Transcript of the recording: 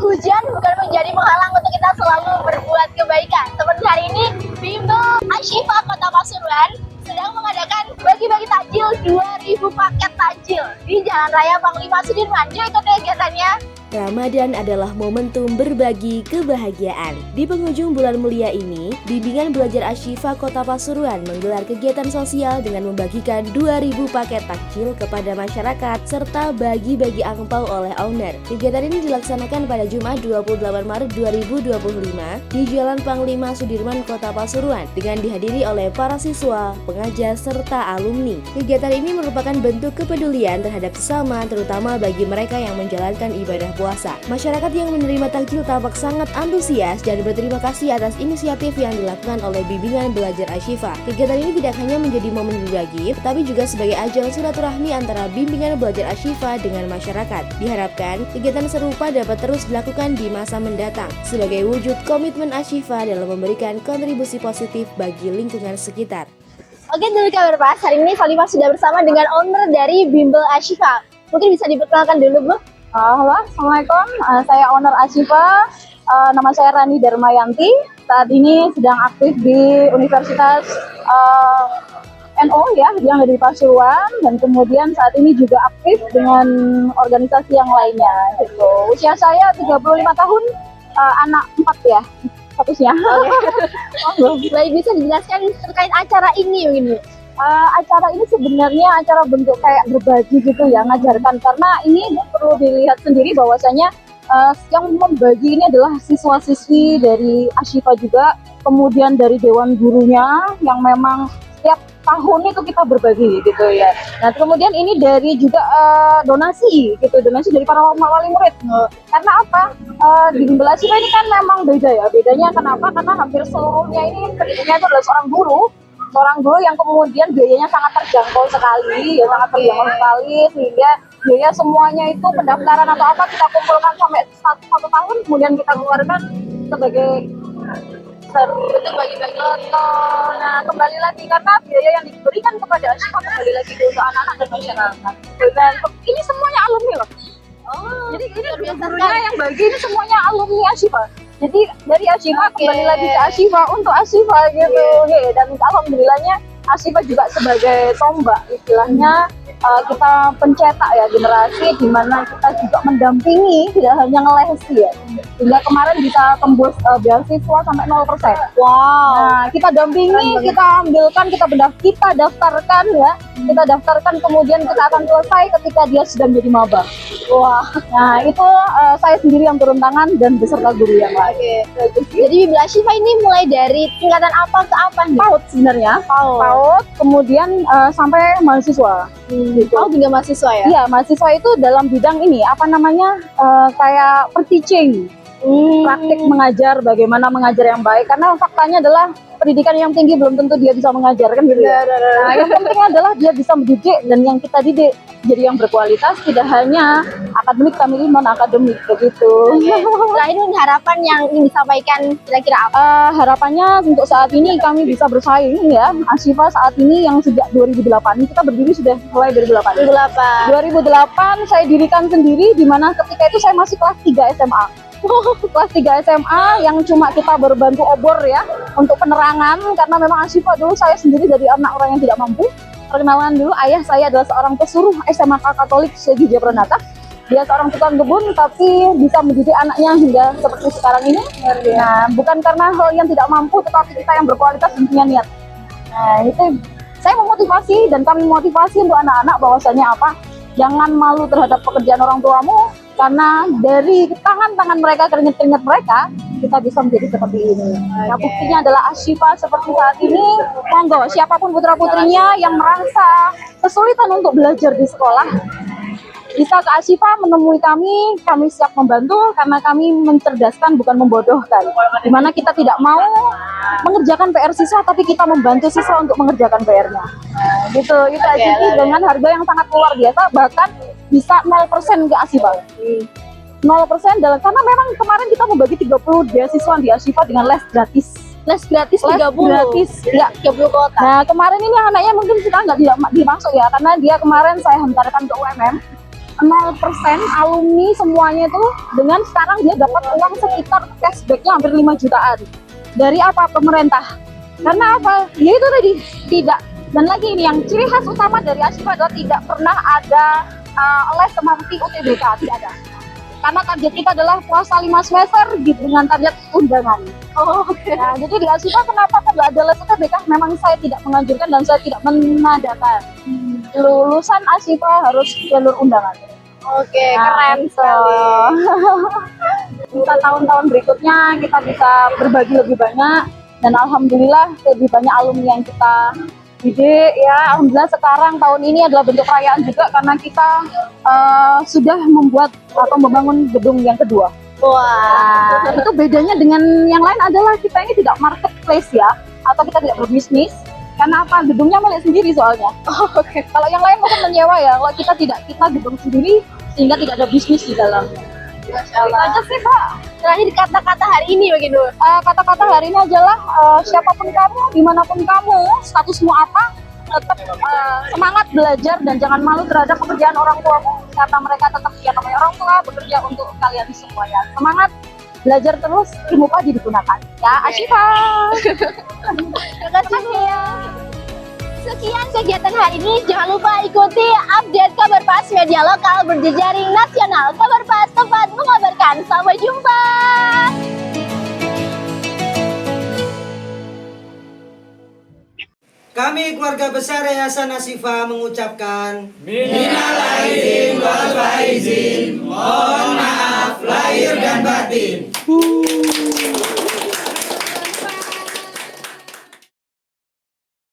hujan bukan menjadi penghalang untuk kita selalu berbuat kebaikan. Seperti hari ini, Bimbel Ashifa Kota Pasuruan sedang mengadakan bagi-bagi takjil 2000 paket takjil di Jalan Raya Panglima Sudirman. Yuk ikuti kegiatannya. Ramadan adalah momentum berbagi kebahagiaan. Di penghujung bulan mulia ini, Bimbingan Belajar Ashifa Kota Pasuruan menggelar kegiatan sosial dengan membagikan 2000 paket takjil kepada masyarakat serta bagi-bagi angpau oleh owner. Kegiatan ini dilaksanakan pada Jumat 28 Maret 2025 di Jalan Panglima Sudirman Kota Pasuruan dengan dihadiri oleh para siswa, pengajar, serta alumni. Kegiatan ini merupakan bentuk kepedulian terhadap sesama, terutama bagi mereka yang menjalankan ibadah puasa. Masyarakat yang menerima takjil tampak sangat antusias dan berterima kasih atas inisiatif yang dilakukan oleh Bimbingan Belajar Ashifa. Kegiatan ini tidak hanya menjadi momen berbagi, tetapi juga sebagai ajang silaturahmi antara Bimbingan Belajar Ashifa dengan masyarakat. Diharapkan kegiatan serupa dapat terus dilakukan di masa mendatang sebagai wujud komitmen Ashifa dalam memberikan kontribusi positif bagi lingkungan sekitar. Oke, dulu kabar Pas. Hari ini Salimah sudah bersama dengan owner dari Bimbel Ashifa. Mungkin bisa diperkenalkan dulu, Bu? Halo, Assalamualaikum. Saya owner Ashifa. Nama saya Rani Darmayanti. Saat ini sedang aktif di Universitas NO ya, yang ada di Pasuruan, dan kemudian saat ini juga aktif dengan organisasi yang lainnya. Gitu. Usia saya 35 tahun, anak 4 ya, statusnya. Baik, bisa dijelaskan terkait acara ini mungkin, Bu? Acara ini sebenarnya acara bentuk kayak berbagi gitu ya, ngajarkan, karena ini perlu dilihat sendiri bahwasanya yang membagi ini adalah siswa-siswi dari Ashifa juga, kemudian dari dewan gurunya yang memang setiap tahun itu kita berbagi gitu ya. Nah kemudian ini dari juga donasi gitu, donasi dari para wali murid. Karena apa? Di Bimbel Ashifa ini kan memang beda ya. Bedanya kenapa? Karena hampir seluruhnya ini pendidiknya itu adalah seorang guru yang kemudian biayanya sangat terjangkau sekali, ya sangat terjangkau sekali, sehingga biaya semuanya itu pendaftaran atau apa kita kumpulkan sampai satu tahun, kemudian kita keluarkan sebagai bentuk bagi-bagi. Nah kembali lagi karena biaya yang diberikan kepada Ashifa kembali lagi untuk anak-anak dan masyarakat. Dan ini semuanya alumni loh. Jadi ini gurunya yang bagi ini semuanya alumni Ashifa. Jadi dari Ashifa kembali lagi ke Ashifa untuk Ashifa gitu. Dan alhamdulillahnya Ashifa juga sebagai tombak istilahnya, kita pencetak ya generasi di mana kita juga mendampingi, tidak hanya ngelesi ya. Hingga kemarin bisa tembus beasiswa sampai 0%. Wow. Nah, kita dampingi, kita ambilkan, kita daftarkan ya. Kita daftarkan, kemudian kita akan selesai ketika dia sudah menjadi maba. Wah. Nah, itu saya sendiri yang turun tangan dan beserta guru yang lain. Jadi Bimbel Ashifa ini mulai dari tingkatan apa ke apa nih? PAUD sebenarnya. PAUD, kemudian sampai mahasiswa. Gitu. Oh, hingga mahasiswa ya? Iya, mahasiswa itu dalam bidang ini, apa namanya, kayak per-teaching. Praktik mengajar, bagaimana mengajar yang baik, karena faktanya adalah pendidikan yang tinggi belum tentu dia bisa mengajar kan gitu ya. Nah, yang penting adalah dia bisa mendidik, dan yang kita didik jadi yang berkualitas, tidak hanya akademik tapi non akademik begitu. Setelah ini harapan yang ingin disampaikan kira-kira apa? Harapannya untuk saat ini kami bisa bersaing ya. Ashifa saat ini yang sejak 2008, kita berdiri sudah mulai 2008. 2008 saya dirikan sendiri, di mana ketika itu saya masih kelas 3 SMA. Kelas 3 SMA yang cuma kita berbantu obor ya untuk penerangan, karena memang Ashifa dulu saya sendiri dari anak orang yang tidak mampu. Perkenalan dulu, ayah saya adalah seorang pesuruh SMA Katolik Segi Jabranata. Dia seorang tukang kebun tapi bisa mendidik anaknya hingga seperti sekarang ini. Nah, bukan karena hal yang tidak mampu, tetapi kita yang berkualitas dan punya niat. Nah, itu saya memotivasi dan kami memotivasi untuk anak-anak bahwasanya apa? Jangan malu terhadap pekerjaan orang tuamu, karena dari tangan-tangan mereka, keringat-keringat mereka, kita bisa menjadi seperti ini. Nah, buktinya adalah Ashifa seperti saat ini. Monggo, siapapun putra-putrinya yang merasa kesulitan untuk belajar di sekolah, bisa ke Ashifa menemui kami siap membantu, karena kami mencerdaskan bukan membodohkan. Dimana kita tidak mau mengerjakan PR siswa, tapi kita membantu siswa untuk mengerjakan PR-nya. Gitu, itu aja sih, dengan harga yang sangat luar biasa, bahkan bisa 0% ke Ashifa. 0% dalam, karena memang kemarin kita membagi 30 beasiswa di Ashifa dengan les gratis. Les gratis 30? Gratis, ya, 30 kota. Nah kemarin ini anaknya mungkin kita tidak dimasuk ya, karena dia kemarin saya hantarkan ke UMM. 0% alumni semuanya itu dengan sekarang dia dapat uang sekitar cashbacknya hampir 5 jutaan. Dari apa? Pemerintah. Karena apa? Ya itu tadi, tidak. Dan lagi ini yang ciri khas utama dari Ashifa adalah tidak pernah ada les seperti UTBK, tidak ada. Karena target kita adalah puasa 5 semester gitu, dengan target undangan. Oh, oke. Nah, jadi di Ashifa kenapa kok nggak ada les UTBK? Memang saya tidak menganjurkan dan saya tidak menadakan. Lulusan Ashifa harus jalur undangan. Oke, Nah, keren gitu. sekali. Kita tahun-tahun berikutnya kita bisa berbagi lebih banyak dan alhamdulillah lebih banyak alumni yang kita didik ya. Alhamdulillah sekarang tahun ini adalah bentuk perayaan juga karena kita sudah membuat atau membangun gedung yang kedua. Wah. Nah, itu bedanya dengan yang lain adalah kita ini tidak marketplace ya, atau kita tidak berbisnis. Karena apa? Gedungnya milik sendiri soalnya. Oh, oke. Kalau yang lain mungkin menyewa ya, kalau kita tidak, kita gedung sendiri sehingga tidak ada bisnis di dalamnya. Masya Allah. Aja sih Pak. Terakhir kata-kata hari ini begitu. Kata-kata hari ini adalah siapapun kamu, dimanapun kamu, statusmu apa, tetap semangat belajar dan jangan malu terhadap pekerjaan orang tuamu karena mereka tetap ya namanya orang tua bekerja untuk kalian semuanya. Semangat belajar terus, ilmu padi digunakan. Ya, Ashifa. Terima kasih ya. Sekian kegiatan hari ini. Jangan lupa ikuti update Kabar Pas media lokal berjejaring nasional. Kabar Pas, tempat mengabarkan. Sampai jumpa. Kami keluarga besar Yayasan Ashifa mengucapkan Minal aidin wal faizin, mohon maaf lahir dan batin.